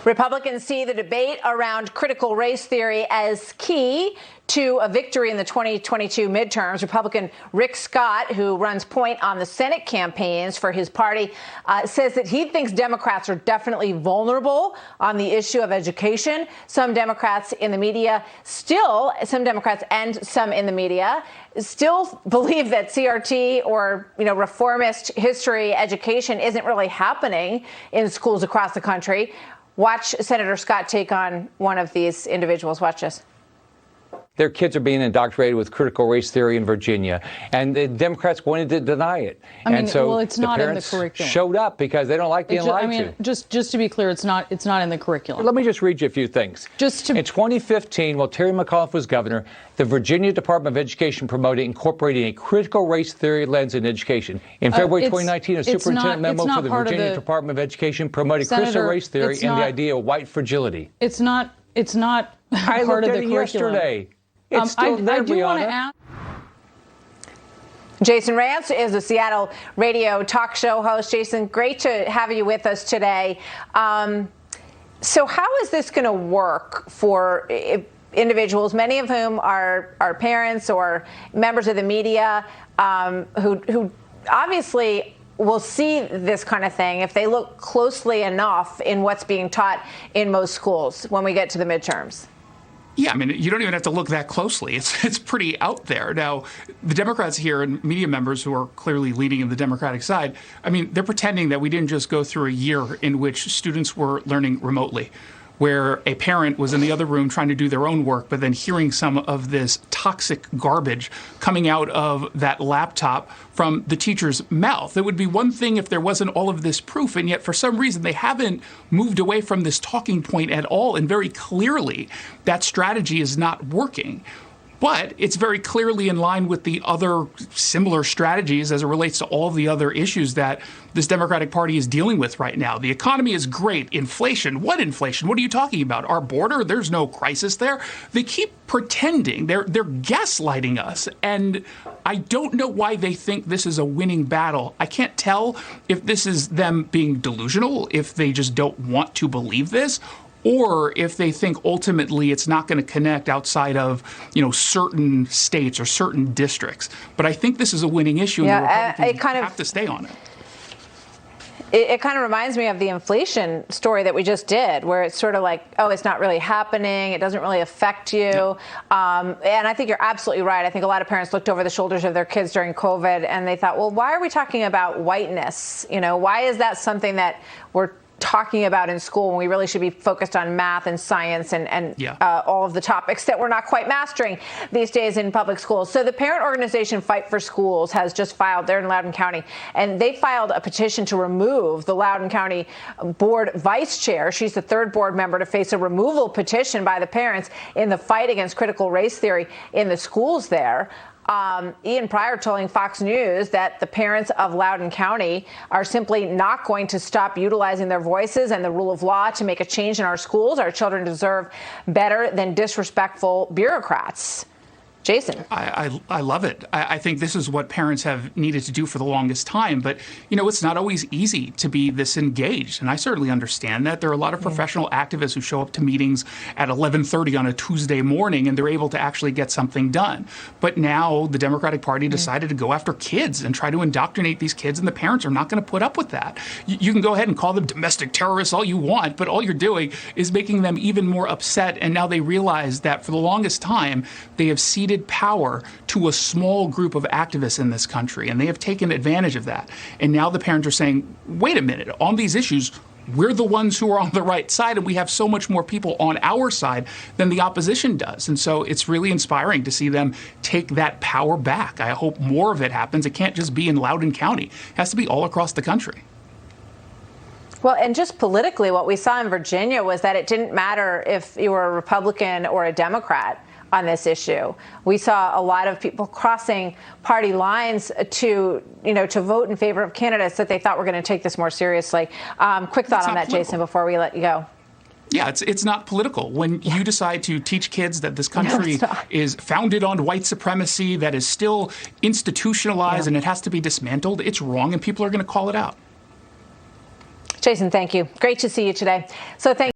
Republicans see the debate around critical race theory as key to a victory in the 2022 midterms. Republican Rick Scott, who runs point on the Senate campaigns for his party, says that he thinks Democrats are definitely vulnerable on the issue of education. Some Democrats in the media some Democrats and some in the media still believe that CRT or, reformist history education isn't really happening in schools across the country. Watch Senator Scott take on one of these individuals. Watch this. Their kids are being indoctrinated with critical race theory in Virginia, and the Democrats wanted to deny it. It's not in the curriculum. Showed up because they don't like being lied to. Just to be clear, it's not in the curriculum. Let me just read you a few things. In 2015, while Terry McAuliffe was governor, the Virginia Department of Education promoted incorporating a critical race theory lens in education. In February 2019, a superintendent memo for the Virginia Department of Education promoted critical race theory and the idea of white fragility. It's not part of the curriculum. Yesterday. It's still there, I do want to ask. Jason Rantz is a Seattle radio talk show host. Jason, great to have you with us today. So how is this going to work for individuals, many of whom are parents or members of the media, who obviously will see this kind of thing if they look closely enough in what's being taught in most schools when we get to the midterms? Yeah, you don't even have to look that closely. It's pretty out there. Now, the Democrats here and media members who are clearly leading in the Democratic side, they're pretending that we didn't just go through a year in which students were learning remotely, where a parent was in the other room trying to do their own work, but then hearing some of this toxic garbage coming out of that laptop from the teacher's mouth. It would be one thing if there wasn't all of this proof, and yet for some reason they haven't moved away from this talking point at all, and very clearly that strategy is not working. But it's very clearly in line with the other similar strategies as it relates to all the other issues that this Democratic Party is dealing with right now. The economy is great. Inflation. What inflation? What are you talking about? Our border? There's no crisis there. They keep pretending. They're gaslighting us. And I don't know why they think this is a winning battle. I can't tell if this is them being delusional, if they just don't want to believe this, or if they think ultimately it's not going to connect outside of, certain states or certain districts. But I think this is a winning issue, and the Republicans have to stay on it. It kind of reminds me of the inflation story that we just did, where it's sort of like, oh, it's not really happening. It doesn't really affect you. No. And I think you're absolutely right. I think a lot of parents looked over the shoulders of their kids during COVID and they thought, well, why are we talking about whiteness? Why is that something that we're talking about in school when we really should be focused on math and science and all of the topics that we're not quite mastering these days in public schools. So the parent organization Fight for Schools has just filed, they're in Loudoun County, and they filed a petition to remove the Loudoun County board vice chair. She's the third board member to face a removal petition by the parents in the fight against critical race theory in the schools there. Ian Pryor telling Fox News that the parents of Loudoun County are simply not going to stop utilizing their voices and the rule of law to make a change in our schools. Our children deserve better than disrespectful bureaucrats. Jason. I love it. I think this is what parents have needed to do for the longest time. But, it's not always easy to be this engaged. And I certainly understand that. There are a lot of professional activists who show up to meetings at 11:30 on a Tuesday morning, and they're able to actually get something done. But now the Democratic Party decided to go after kids and try to indoctrinate these kids, and the parents are not going to put up with that. You can go ahead and call them domestic terrorists all you want, but all you're doing is making them even more upset. And now they realize that for the longest time, they have ceded power to a small group of activists in this country, and they have taken advantage of that. And now the parents are saying, wait a minute, on these issues, we're the ones who are on the right side, and we have so much more people on our side than the opposition does. And so it's really inspiring to see them take that power back. I hope more of it happens. It can't just be in Loudoun County. It has to be all across the country. Well, and just politically, what we saw in Virginia was that it didn't matter if you were a Republican or a Democrat on this issue. We saw a lot of people crossing party lines to vote in favor of candidates that they thought were going to take this more seriously. Quick thought on that, Jason, before we let you go. Yeah, it's not political. When you decide to teach kids that this country is founded on white supremacy, that is still institutionalized and it has to be dismantled, it's wrong, and people are going to call it out. Jason, thank you. Great to see you today. So thank